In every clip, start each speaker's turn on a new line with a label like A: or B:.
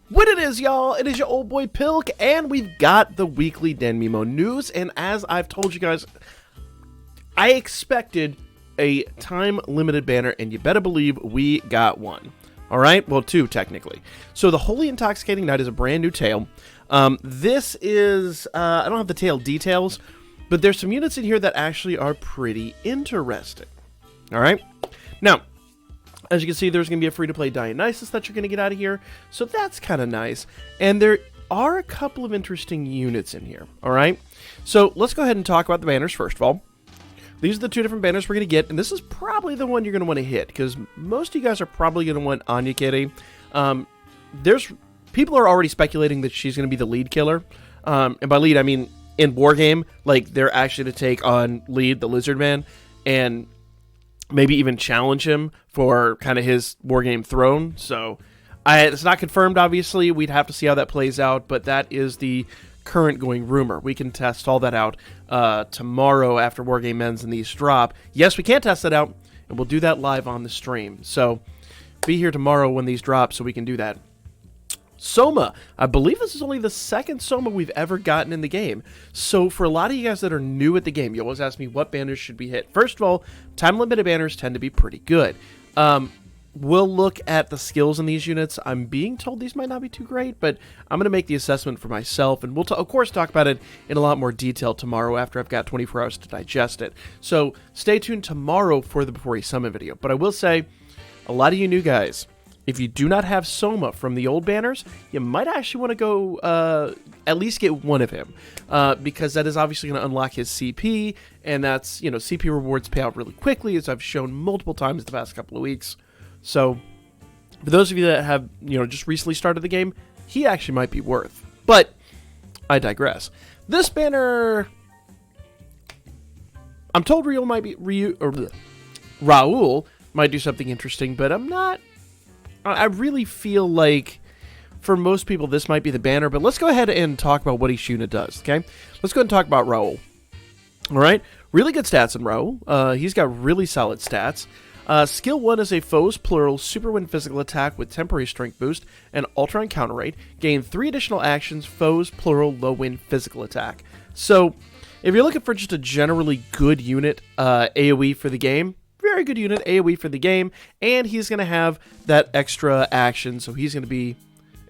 A: What it is, y'all? It is your old boy Pilk, and we've got the weekly Danmemo news. And as I've told you guys, I expected a time-limited banner, and you better believe we got one. All right? Well, two, technically. So the Holy Intoxicating Night is a brand new tale. This is, I don't have the tale details, but there's some units in here that actually are pretty interesting. All right? Now, as you can see, there's going to be a free-to-play Dionysus that you're going to get out of here, so that's kind of nice. And there are a couple of interesting units in here, all right? So let's go ahead and talk about the banners first of all. These are the two different banners we're going to get, and this is probably the one you're going to want to hit, because most of you guys are probably going to want Anya Kitty. People are already speculating that she's going to be the lead killer, and by lead, I mean in Wargame, like, they're actually to take on Lead, the Lizard Man, and maybe even challenge him for kind of his Wargame throne. So it's not confirmed, obviously. We'd have to see how that plays out, but that is the current going rumor. We can test all that out tomorrow after Wargame ends and these drop. Yes, we can test that out, and we'll do that live on the stream. So be here tomorrow when these drop so we can do that. Soma. I believe this is only the second Soma we've ever gotten in the game. So for a lot of you guys that are new at the game, you always ask me what banners should be hit. First of all, time-limited banners tend to be pretty good. We'll look at the skills in these units. I'm being told these might not be too great, but I'm going to make the assessment for myself, and we'll, of course, talk about it in a lot more detail tomorrow after I've got 24 hours to digest it. So stay tuned tomorrow for the Before You Summon video. But I will say, a lot of you new guys, if you do not have Soma from the old banners, you might actually want to go at least get one of him, because that is obviously going to unlock his CP, and that's, you know, CP rewards pay out really quickly, as I've shown multiple times the past couple of weeks. So for those of you that have, you know, just recently started the game, he actually might be worth. But I digress. This banner, I'm told Raul might do something interesting, but I'm not. I really feel like for most people this might be the banner, but let's go ahead and talk about what each unit does, okay? Let's go ahead and talk about Raul. All right? Really good stats in Raul. He's got really solid stats. Skill 1 is a foes, plural, super wind physical attack with temporary strength boost and ultra encounter rate. Gain 3 additional actions, foes, plural, low wind physical attack. So, if you're looking for just a generally good unit, AoE for the game, very good unit, AoE for the game, and he's going to have that extra action, so he's going to be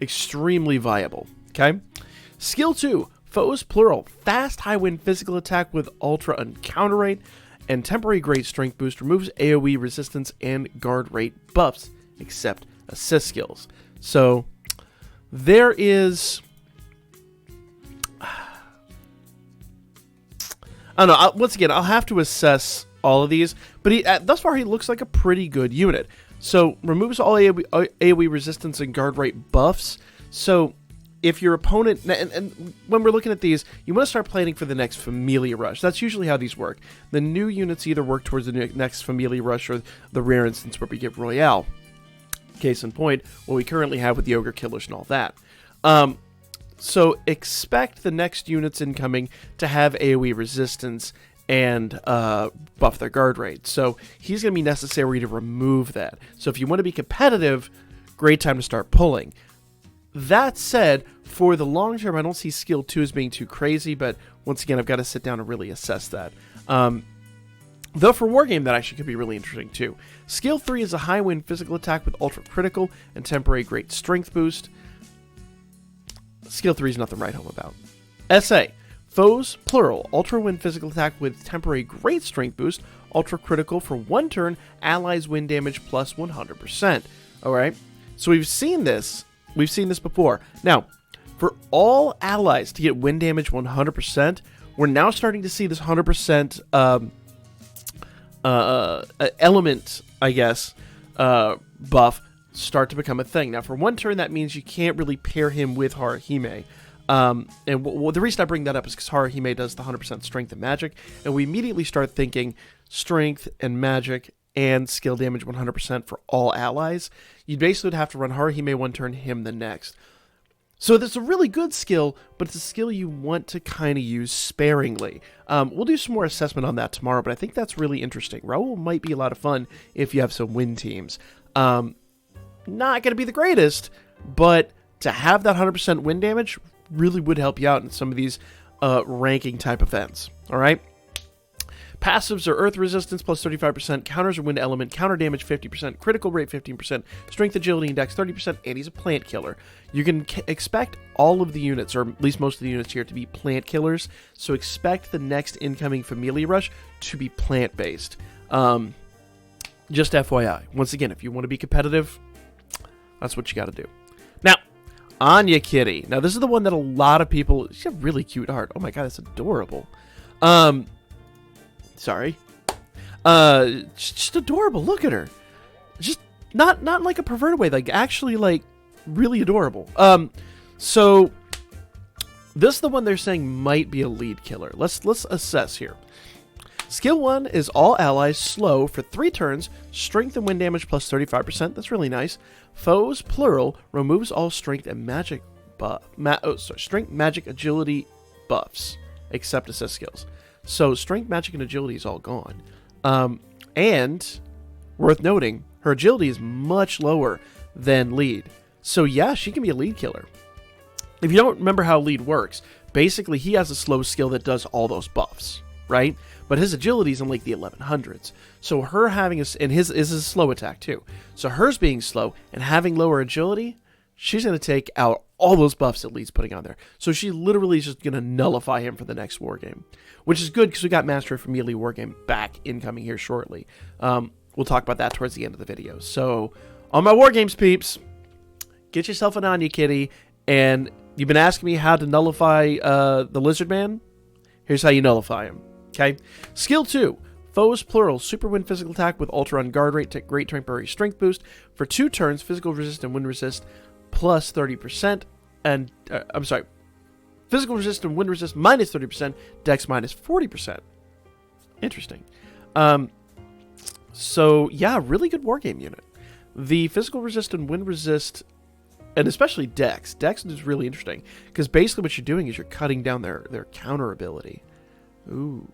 A: extremely viable, okay? Skill 2, foes, plural, fast, high wind physical attack with ultra encounter rate and temporary great strength boost, removes AoE resistance and guard rate buffs, except assist skills. So, there is, I don't know, once again, I'll have to assess all of these, but thus far he looks like a pretty good unit. So removes all AoE resistance and guard rate buffs. So if your opponent, and when we're looking at these, you want to start planning for the next Familia rush. That's usually how these work. The new units either work towards the next Familia rush or the rare instance where we get Royale. Case in point, what we currently have with the Ogre Killers and all that. So expect the next units incoming to have AoE resistance and buff their guard rate. So he's going to be necessary to remove that. So if you want to be competitive, great time to start pulling. That said, for the long term, I don't see skill 2 as being too crazy, but once again, I've got to sit down and really assess that. Though for Wargame, that actually could be really interesting too. Skill 3 is a high wind physical attack with ultra critical and temporary great strength boost. Skill 3 is nothing to write home about. SA. Foes, plural, ultra wind physical attack with temporary great strength boost, ultra critical for 1 turn, allies win damage plus 100%. Alright, so we've seen this before. Now, for all allies to get win damage 100%, we're now starting to see this 100% element, I guess, buff start to become a thing. Now, for 1 turn, that means you can't really pair him with Haruhime. And the reason I bring that up is because Haruhime does the 100% strength and magic, and we immediately start thinking strength and magic and skill damage 100% for all allies. You basically would have to run Haruhime 1 turn, him the next. So that's a really good skill, but it's a skill you want to kind of use sparingly. We'll do some more assessment on that tomorrow, but I think that's really interesting. Raul might be a lot of fun if you have some win teams. Not going to be the greatest, but to have that 100% wind damage really would help you out in some of these ranking type events. All right. Passives are Earth Resistance plus 35%, Counters are Wind Element, Counter Damage 50%, Critical Rate 15%, Strength, Agility, and Dex 30%, and he's a Plant Killer. You can expect all of the units, or at least most of the units here, to be Plant Killers, so expect the next incoming Familia Rush to be plant-based. Just FYI. Once again, if you want to be competitive, that's what you got to do. Now, Anya Kitty. Now, this is the one that a lot of people... She's got a really cute art. Oh my god, that's adorable. Sorry. Just adorable. Look at her. Just not in like a perverted way, like actually like really adorable. So this is the one they're saying might be a lead killer. Let's assess here. Skill 1 is all allies slow for 3 turns, strength and wind damage plus 35%. That's really nice. Foes, plural, removes all strength and magic strength, magic, agility buffs, except assist skills. So strength, magic, and agility is all gone. And worth noting, her agility is much lower than lead. So yeah, she can be a lead killer. If you don't remember how lead works, basically he has a slow skill that does all those buffs, right? But his agility is in like the 1100s. So her having and his is a slow attack too. So hers being slow and having lower agility, she's going to take out all those buffs that Lee's putting on there. So she literally is just going to nullify him for the next war game, which is good because we got Master of Familia war game back incoming here shortly. We'll talk about that towards the end of the video. So on my war games peeps, get yourself an Anya Kitty, and you've been asking me how to nullify the Lizard Man. Here's how you nullify him. Okay, skill 2. Foes, plural, super wind physical attack with ultra on guard rate, take great temporary strength boost. For 2 turns, physical resist and wind resist plus 30%, and, physical resist and wind resist minus 30%, dex minus 40%. Interesting. So, yeah, really good wargame unit. The physical resist and wind resist, and especially dex. Dex is really interesting, because basically what you're doing is you're cutting down their counter ability. Ooh.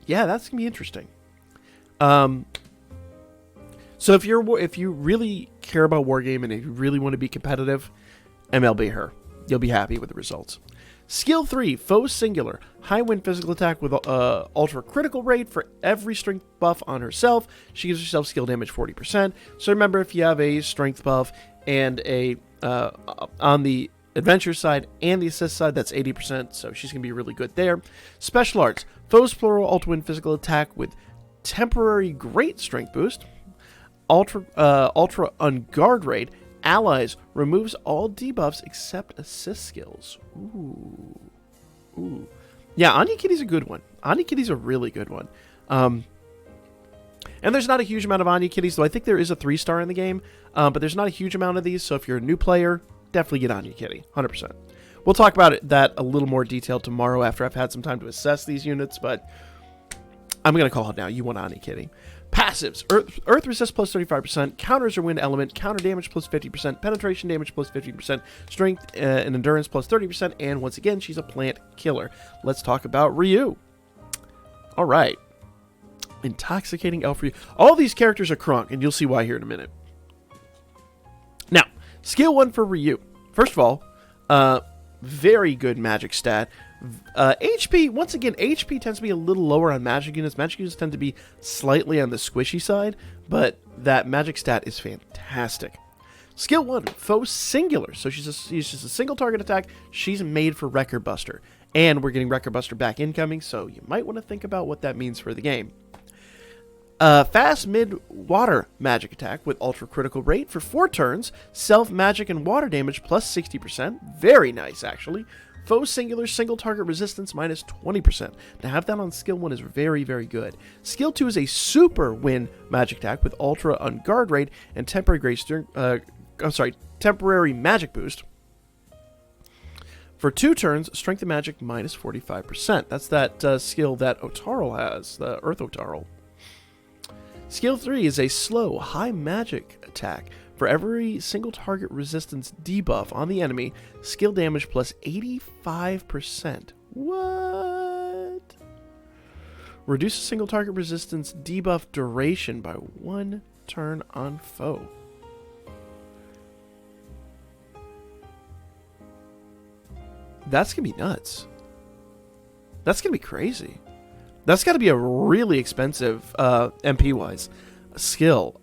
A: Yeah, that's going to be interesting. So if you really care about wargame and if you really want to be competitive, MLB her. You'll be happy with the results. Skill 3, Foe Singular. High wind physical attack with ultra critical rate for every strength buff on herself. She gives herself skill damage 40%. So remember, if you have a strength buff and a on the adventure side and the assist side, that's 80%, so she's going to be really good there. Special Arts. Foes plural ultra wind physical attack with temporary great strength boost. Ultra on guard rate. Allies removes all debuffs except assist skills. Ooh. Yeah, Anya Kitty's a good one. Anya Kitty's a really good one. And there's not a huge amount of Anya Kitties, though I think there is a 3-star in the game. But there's not a huge amount of these, so if you're a new player, definitely get Anya Kitty, 100%. We'll talk about that a little more detail tomorrow after I've had some time to assess these units, but I'm going to call it now. You want Anya Kitty. Passives. Earth resist plus 35%, counters or wind element, counter damage plus 50%, penetration damage plus 50%, strength and endurance plus 30%, and once again, she's a plant killer. Let's talk about Ryu. All right. Intoxicating Elf Ryu. All these characters are KRUNK, and you'll see why here in a minute. Now, skill 1 for Ryu. First of all, very good magic stat. HP, once again, HP tends to be a little lower on magic units. Magic units tend to be slightly on the squishy side, but that magic stat is fantastic. Skill 1, Foe Singular. So she's just a single target attack. She's made for Record Buster. And we're getting Record Buster back incoming, so you might want to think about what that means for the game. Fast mid-water magic attack with ultra critical rate for 4 turns. Self magic and water damage plus 60%. Very nice, actually. Foe Singular single target resistance minus 20%. To have that on skill 1 is very, very good. Skill 2 is a super wind magic attack with ultra on guard rate and temporary magic boost. For 2 turns, strength and magic minus 45%. That's that skill that Otarl has, the Earth Otarl. Skill 3 is a slow, high magic attack. For every single target resistance debuff on the enemy, skill damage plus 85%. What? Reduces single target resistance debuff duration by 1 turn on foe. That's going to be nuts. That's going to be crazy. That's got to be a really expensive MP-wise skill.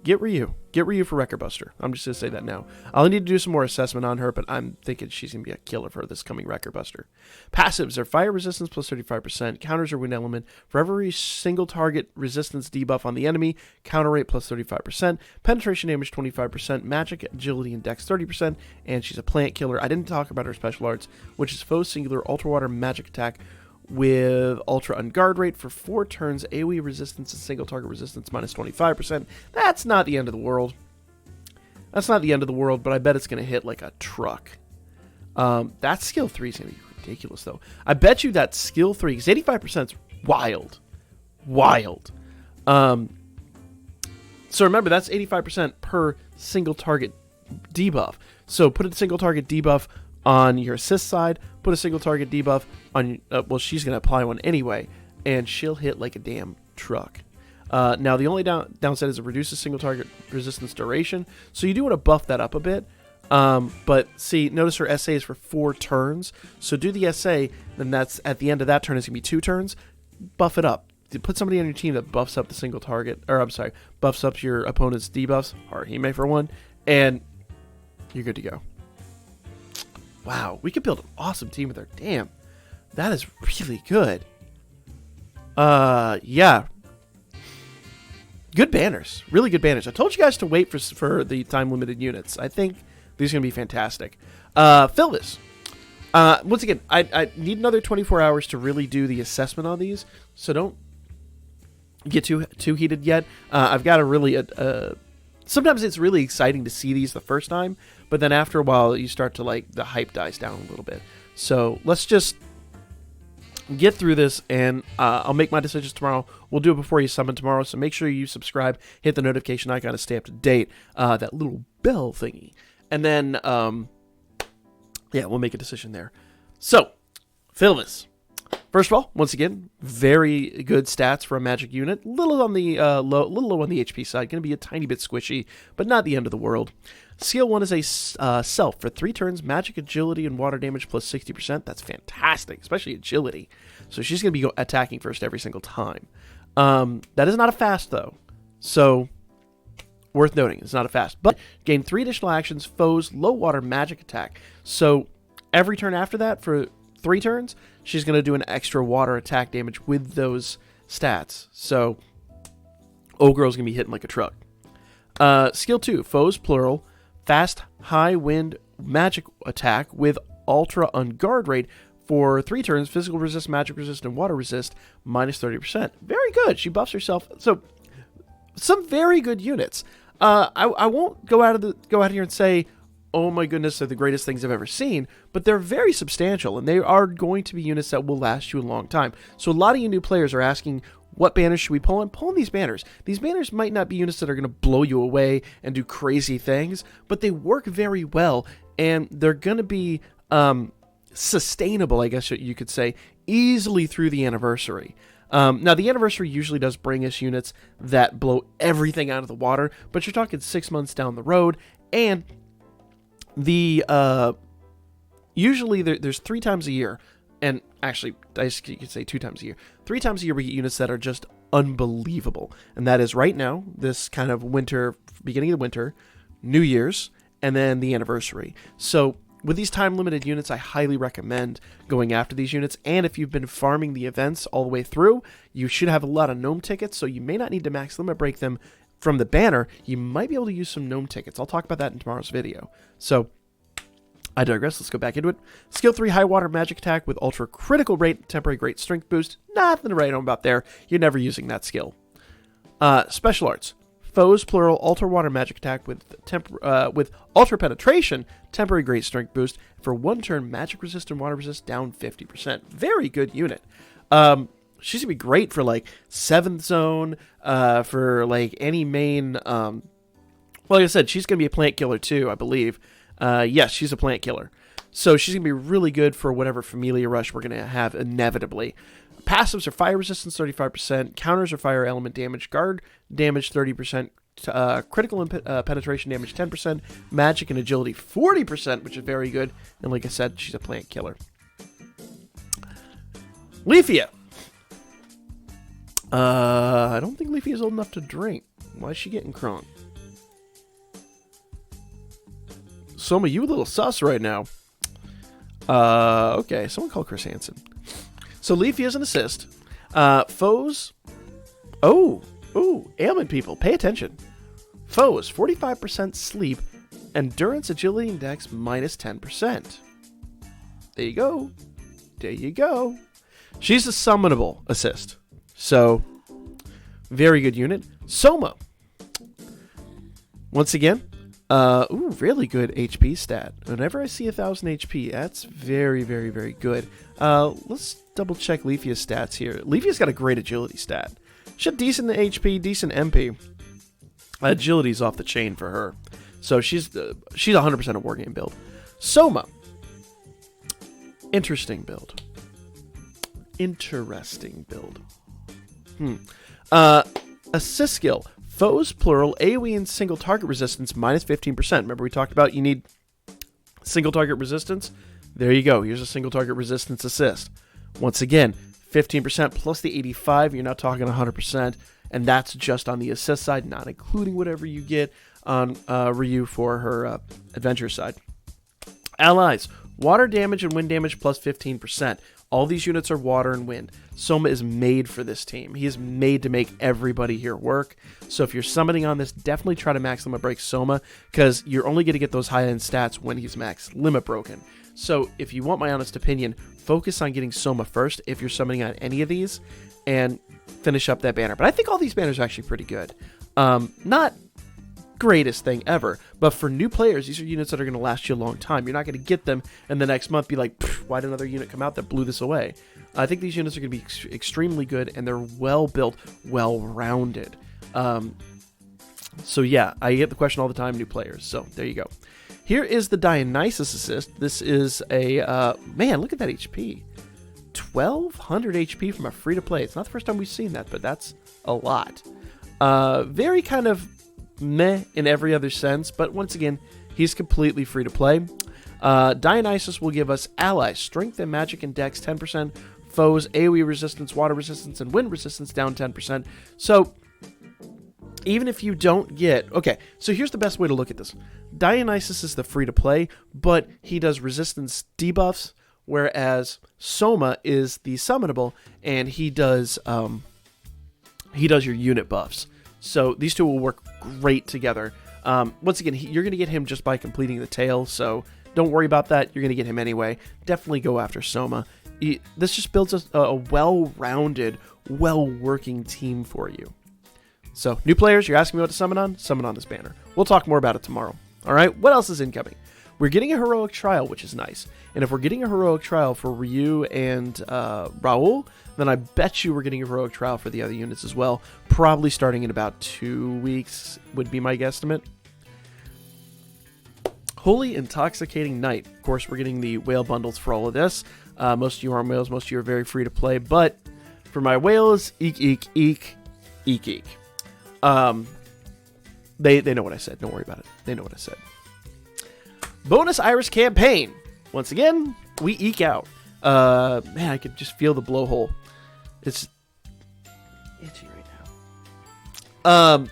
A: Get Ryu. Get Ryu for Wrecker Buster. I'm just going to say that now. I'll need to do some more assessment on her, but I'm thinking she's going to be a killer for this coming Wrecker Buster. Passives are fire resistance plus 35%. Counters are wind element. For every single target resistance debuff on the enemy, counter rate plus 35%. Penetration damage 25%. Magic, agility, and dex 30%. And she's a plant killer. I didn't talk about her special arts, which is foe singular ultra water magic attack with ultra unguard rate for 4 turns, AoE resistance and single target resistance minus 25%. That's not the end of the world. That's not the end of the world, but I bet it's going to hit like a truck. That skill 3 is going to be ridiculous, though. I bet you that skill 3, because 85% is wild. Wild. So remember, that's 85% per single target debuff. So put a single target debuff on your assist side, put a single target debuff on, well, she's going to apply one anyway, and she'll hit like a damn truck. Now, the only downside is it reduces single target resistance duration, so you do want to buff that up a bit. But see, notice her SA is for 4 turns, so do the SA, then that's at the end of that turn, it's going to be 2 turns. Buff it up. Put somebody on your team that buffs up the single target, or I'm sorry, buffs up your opponent's debuffs, or Hime for one, and you're good to go. Wow, we could build an awesome team with her. Damn, that is really good. Yeah. Good banners. Really good banners. I told you guys to wait for the time-limited units. I think these are going to be fantastic. Philvis. Once again, I need another 24 hours to really do the assessment on these, so don't get too heated yet. I've got a really... sometimes it's really exciting to see these the first time, but then after a while, you start to, like, the hype dies down a little bit. So let's just get through this, and I'll make my decisions tomorrow. We'll do it before you summon tomorrow, so make sure you subscribe, hit the notification icon to stay up to date, that little bell thingy. And then, yeah, we'll make a decision there. So, Philvis. First of all, once again, very good stats for a magic unit. Little on the low on the HP side. Going to be a tiny bit squishy, but not the end of the world. Skill 1 is a self for 3 turns, magic, agility, and water damage plus 60%. That's fantastic, especially agility. So she's going to be attacking first every single time. That is not a fast, though. So, worth noting, it's not a fast. But gain 3 additional actions, foes, low water magic attack. So, every turn after that for 3 turns, she's going to do an extra water attack damage with those stats. So, old girl's going to be hitting like a truck. Skill 2, foes, plural, fast, high wind, magic attack with ultra unguard rate for 3 turns, physical resist, magic resist, and water resist, minus 30%. Very good. She buffs herself. So, some very good units. I won't go out here and say, oh my goodness, they're the greatest things I've ever seen, but they're very substantial, and they are going to be units that will last you a long time. So a lot of you new players are asking, what banners should we pull in? Pull in these banners. These banners might not be units that are going to blow you away and do crazy things, but they work very well, and they're going to be sustainable, I guess you could say, easily through the anniversary. Now, the anniversary usually does bring us units that blow everything out of the water, but you're talking 6 months down the road, and the usually there's 3 times a year, and actually I guess you could say 2 times a year. 3 times a year we get units that are just unbelievable, and that is right now, this kind of winter, beginning of the winter, New Year's, and then the anniversary. So with these time-limited units, I highly recommend going after these units, and if you've been farming the events all the way through, you should have a lot of gnome tickets, so you may not need to max limit break them from the banner. You might be able to use some gnome tickets. I'll talk about that in tomorrow's video. So, I digress. Let's go back into it. Skill 3, high water magic attack with ultra critical rate, temporary great strength boost. Nothing to write home about there. You're never using that skill. Special arts. Foes, plural, ultra water magic attack with ultra penetration, temporary great strength boost. For 1 turn, magic resist and water resist down 50%. Very good unit. She's going to be great for, like, 7th zone, for, like, any main... well, like I said, she's going to be a plant killer, too, I believe. Yes, she's a plant killer. So she's going to be really good for whatever Familia rush we're going to have, inevitably. Passives are fire resistance 35%, counters are fire element damage, guard damage 30%, critical and penetration damage 10%, magic and agility 40%, which is very good. And like I said, she's a plant killer. Leafia. I don't think Leafia is old enough to drink. Why is she getting KRUNK? Soma, you a little sus right now. Okay, someone call Chris Hansen. So Leafia is an assist. Foes. Oh, ailment people, pay attention. Foes, 45% sleep, endurance, agility, and dex minus 10%. There you go. There you go. She's a summonable assist. So, very good unit. Soma. Once again, really good HP stat. Whenever I see 1,000 HP, that's very, very, very good. Let's double check Leafia's stats here. Leafia's got a great agility stat. She had decent HP, decent MP. Agility's off the chain for her. So she's 100% a wargame build. Soma. Interesting build. Assist skill. Foes, plural, AoE and single target resistance, minus 15%. Remember we talked about you need single target resistance? There you go. Here's a single target resistance assist. Once again, 15% plus the 85. You're not talking 100%. And that's just on the assist side, not including whatever you get on Ryu for her adventure side. Allies. Water damage and wind damage plus 15%. All these units are water and wind. Soma is made for this team. He is made to make everybody here work. So if you're summoning on this, definitely try to max limit break Soma, because you're only going to get those high-end stats when he's max limit broken. So if you want my honest opinion, focus on getting Soma first if you're summoning on any of these, and finish up that banner. But I think all these banners are actually pretty good. Not greatest thing ever, but for new players, these are units that are going to last you a long time. You're not going to get them and the next month be like, why did another unit come out that blew this away? I think these units are going to be extremely good, and they're well built, well rounded. So yeah, I get the question all the time, new players. So there you go. Here is the Dionysus assist. This is a man, look at that HP. 1200 HP from a free to play. It's not the first time we've seen that, but that's a lot. Very kind of meh in every other sense, but once again, he's completely free to play. Dionysus will give us allies, strength and magic and dex 10%, foes, AoE resistance, water resistance, and wind resistance down 10%. So even if you don't get... Okay, so here's the best way to look at this. Dionysus is the free to play, but he does resistance debuffs, whereas Soma is the summonable, and he does your unit buffs. So these two will work great together. Once again, you're going to get him just by completing the tail, so don't worry about that. You're going to get him anyway. Definitely go after Soma. This just builds a well-rounded, well-working team for you. So, new players, you're asking me what to summon on this banner. We'll talk more about it tomorrow. All right, what else is incoming? We're getting a heroic trial, which is nice. And if we're getting a heroic trial for Ryu and Raul, then I bet you we're getting a heroic trial for the other units as well. Probably starting in about 2 weeks would be my guesstimate. Holy Intoxicating Night. Of course, we're getting the whale bundles for all of this. Most of you aren't whales. Most of you are very free to play. But for my whales, eek, eek, eek, eek, eek. They know what I said. Don't worry about it. They know what I said. Bonus Iris campaign. Once again, we eke out. Man, I could just feel the blowhole. It's itchy right now.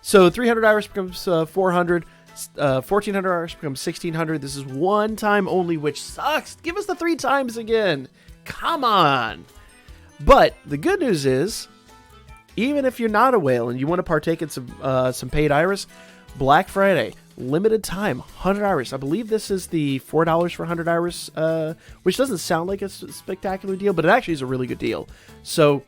A: So 300 Iris becomes 400. 1400 Iris becomes 1600. This is one time only, which sucks. Give us the 3 times again. Come on. But the good news is, even if you're not a whale and you want to partake in some paid Iris, Black Friday, limited time, 100 Iris. I believe this is the $4 for 100 Iris, which doesn't sound like a spectacular deal, but it actually is a really good deal. So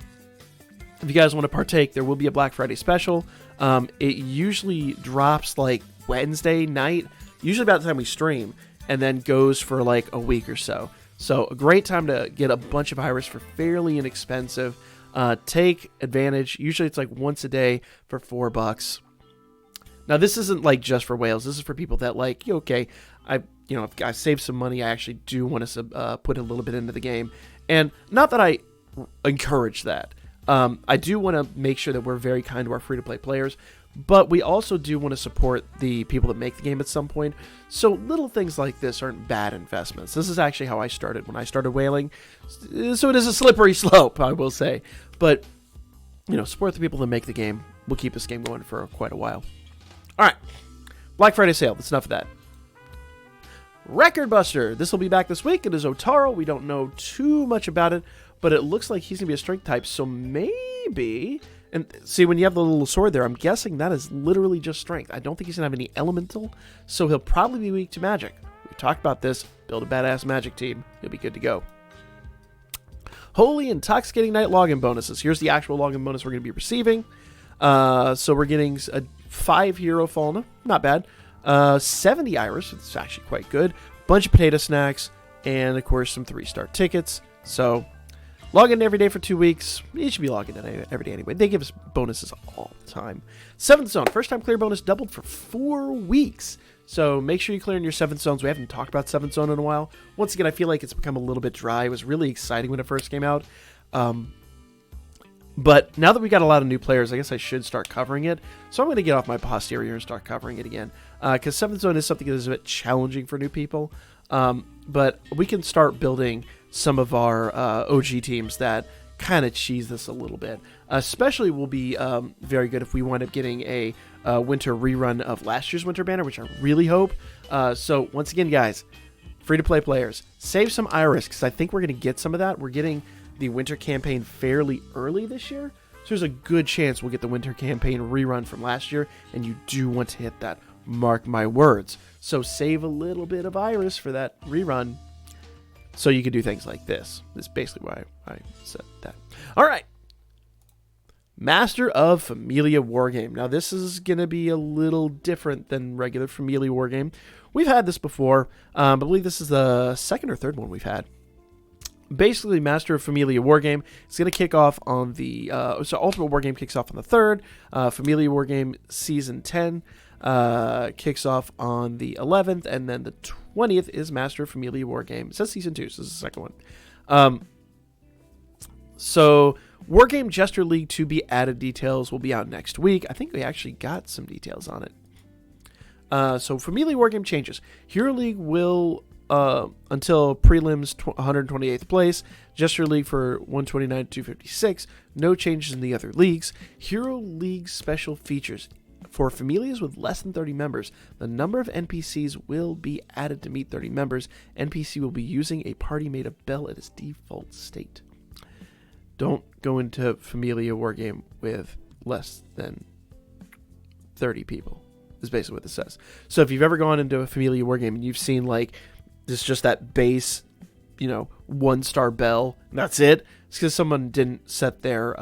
A: if you guys want to partake, there will be a Black Friday special. It usually drops like Wednesday night, usually about the time we stream, and then goes for like a week or so. So a great time to get a bunch of Iris for fairly inexpensive. Take advantage. Usually it's like once a day for $4. Now this isn't like just for whales. This is for people that like, okay, if I save some money, I actually do want to put a little bit into the game. And not that I encourage that. I do want to make sure that we're very kind to our free-to-play players, But we also do want to support the people that make the game at some point. So little things like this aren't bad investments. This is actually how I started when I started whaling. So it is a slippery slope, I will say. But, support the people that make the game. We'll keep this game going for quite a while. All right. Black Friday sale. That's enough of that. Record Buster. This will be back this week. It is Otaro. We don't know too much about it, but it looks like he's going to be a strength type. So maybe... And see, when you have the little sword there, I'm guessing that is literally just strength. I don't think he's going to have any elemental, so he'll probably be weak to magic. We talked about this. Build a badass magic team. You'll be good to go. Holy Intoxicating Night login bonuses. Here's the actual login bonus we're going to be receiving. So we're getting a 5 hero Falna. Not bad. 70 Iris. It's actually quite good. Bunch of potato snacks. And, of course, some 3-star tickets. So... log in every day for 2 weeks. You should be logging in every day anyway. They give us bonuses all the time. 7th zone. First time clear bonus doubled for 4 weeks. So make sure you clear in your 7th zones. We haven't talked about 7th zone in a while. Once again, I feel like it's become a little bit dry. It was really exciting when it first came out. But now that we got a lot of new players, I guess I should start covering it. So I'm going to get off my posterior and start covering it again. Because 7th zone is something that is a bit challenging for new people. But we can start building some of our OG teams that kind of cheese this a little bit. Especially will be very good if we wind up getting a winter rerun of last year's winter banner, which I really hope. So once again, guys, free-to-play players, save some Iris, because I think we're going to get some of that. We're getting the winter campaign fairly early this year, so there's a good chance we'll get the winter campaign rerun from last year, and you do want to hit that. Mark my words. So save a little bit of Iris for that rerun, so you can do things like this. That's basically why I said that. All right. Master of Familia Wargame. Now, this is going to be a little different than regular Familia Wargame. We've had this before. I believe this is the second or third one we've had. Basically, Master of Familia Wargame is going to kick off on the... so Ultimate Wargame kicks off on the 3rd. Familia Wargame Season 10 kicks off on the 11th. And then the 20th is Master of Familia Wargame. It says Season 2, so this is the second one. So Wargame Jester League to be added details will be out next week. I think we actually got some details on it. So Familia Wargame changes. Hero League will... until prelims 128th place, Jester League for 129 to 256. No changes in the other leagues. Hero League special features. For Familias with less than 30 members, the number of NPCs will be added to meet 30 members. NPC will be using a party made of Bell at its default state. Don't go into Familia Wargame with less than 30 people, is basically what this says. So if you've ever gone into a Familia Wargame and you've seen like this, just that base, 1-star Bell, and that's it. It's because someone didn't set their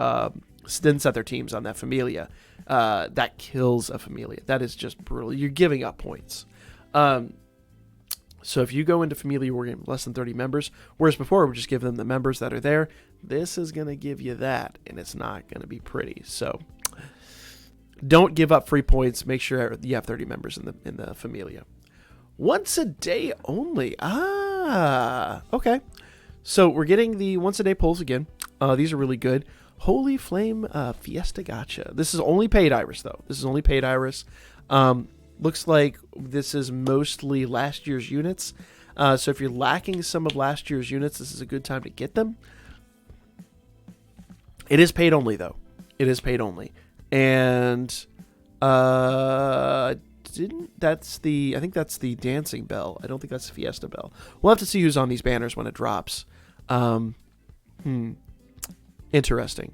A: teams on that Familia. That kills a Familia. That is just brutal. You're giving up points. So if you go into Familia Wargame with less than 30 members, whereas before we just give them the members that are there, this is going to give you that, and it's not going to be pretty. So don't give up free points. Make sure you have 30 members in the Familia. Once a day only. Okay. So we're getting the once a day polls again. These are really good. Holy Flame Fiesta Gacha. This is only paid Iris, though. This is only paid Iris. Looks like this is mostly last year's units. So if you're lacking some of last year's units, this is a good time to get them. It is paid only, though. It is paid only. And I think that's the Dancing Bell. I don't think that's the Fiesta Bell. We'll have to see who's on these banners when it drops. Interesting.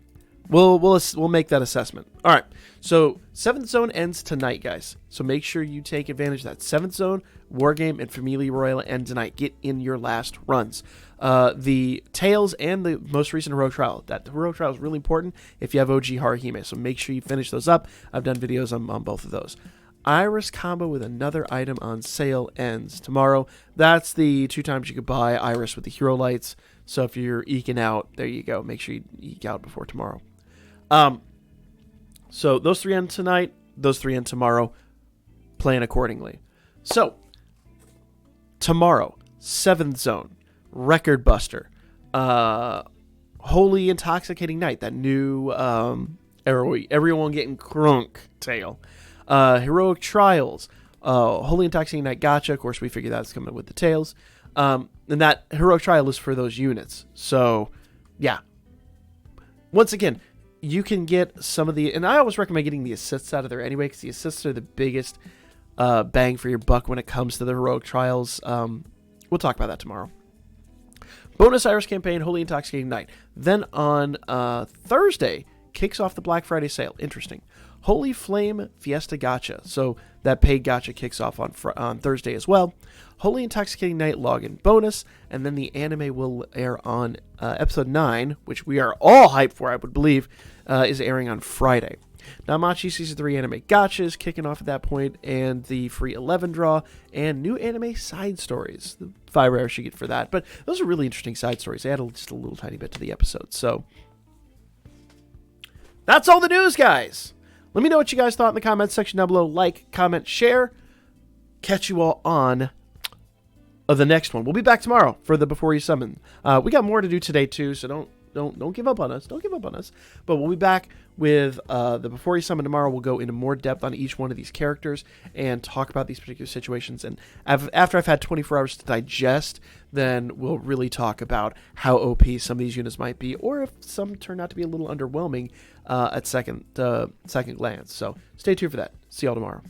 A: We'll make that assessment. All right. So 7th zone ends tonight, guys. So make sure you take advantage of that. 7th zone, Wargame, and Familia Royale end tonight. Get in your last runs. The Tails and the most recent Heroic Trial. That Heroic Trial is really important if you have OG Haruhime. So make sure you finish those up. I've done videos on both of those. Iris combo with another item on sale ends tomorrow. That's the 2 times you could buy Iris with the hero lights. So if you're eking out, there you go. Make sure you eke out before tomorrow. So those 3 end tonight, those 3 end tomorrow. Plan accordingly. So tomorrow, 7th zone, Record Buster, Holy Intoxicating Night, that new Everyone getting KRUNK tail. Heroic Trials. Holy Intoxicating Night Gacha. Of course, we figured that's coming with the tails. And that Heroic Trial is for those units. So, yeah. Once again, you can get some of the... And I always recommend getting the assists out of there anyway, because the assists are the biggest bang for your buck when it comes to the Heroic Trials. We'll talk about that tomorrow. Bonus Iris campaign, Holy Intoxicating Night. Then on Thursday, kicks off the Black Friday sale. Interesting. Holy Flame Fiesta Gacha. So that paid gacha kicks off on Thursday as well. Holy Intoxicating Night login bonus. And then the anime will air on episode 9, which we are all hyped for, I would believe, is airing on Friday. Namachi Season 3 anime gacha is kicking off at that point, and the free 11 draw, and new anime side stories. The 5 rares you get for that. But those are really interesting side stories. They add just a little tiny bit to the episode. So that's all the news, guys. Let me know what you guys thought in the comments section down below. Like, comment, share. Catch you all on the next one. We'll be back tomorrow for the Before You Summon. We got more to do today too, so don't give up on us. Don't give up on us. But we'll be back with the Before You Summon tomorrow. We'll go into more depth on each one of these characters and talk about these particular situations. And after I've had 24 hours to digest, then we'll really talk about how OP some of these units might be, or if some turn out to be a little underwhelming at second glance. So stay tuned for that. See y'all tomorrow.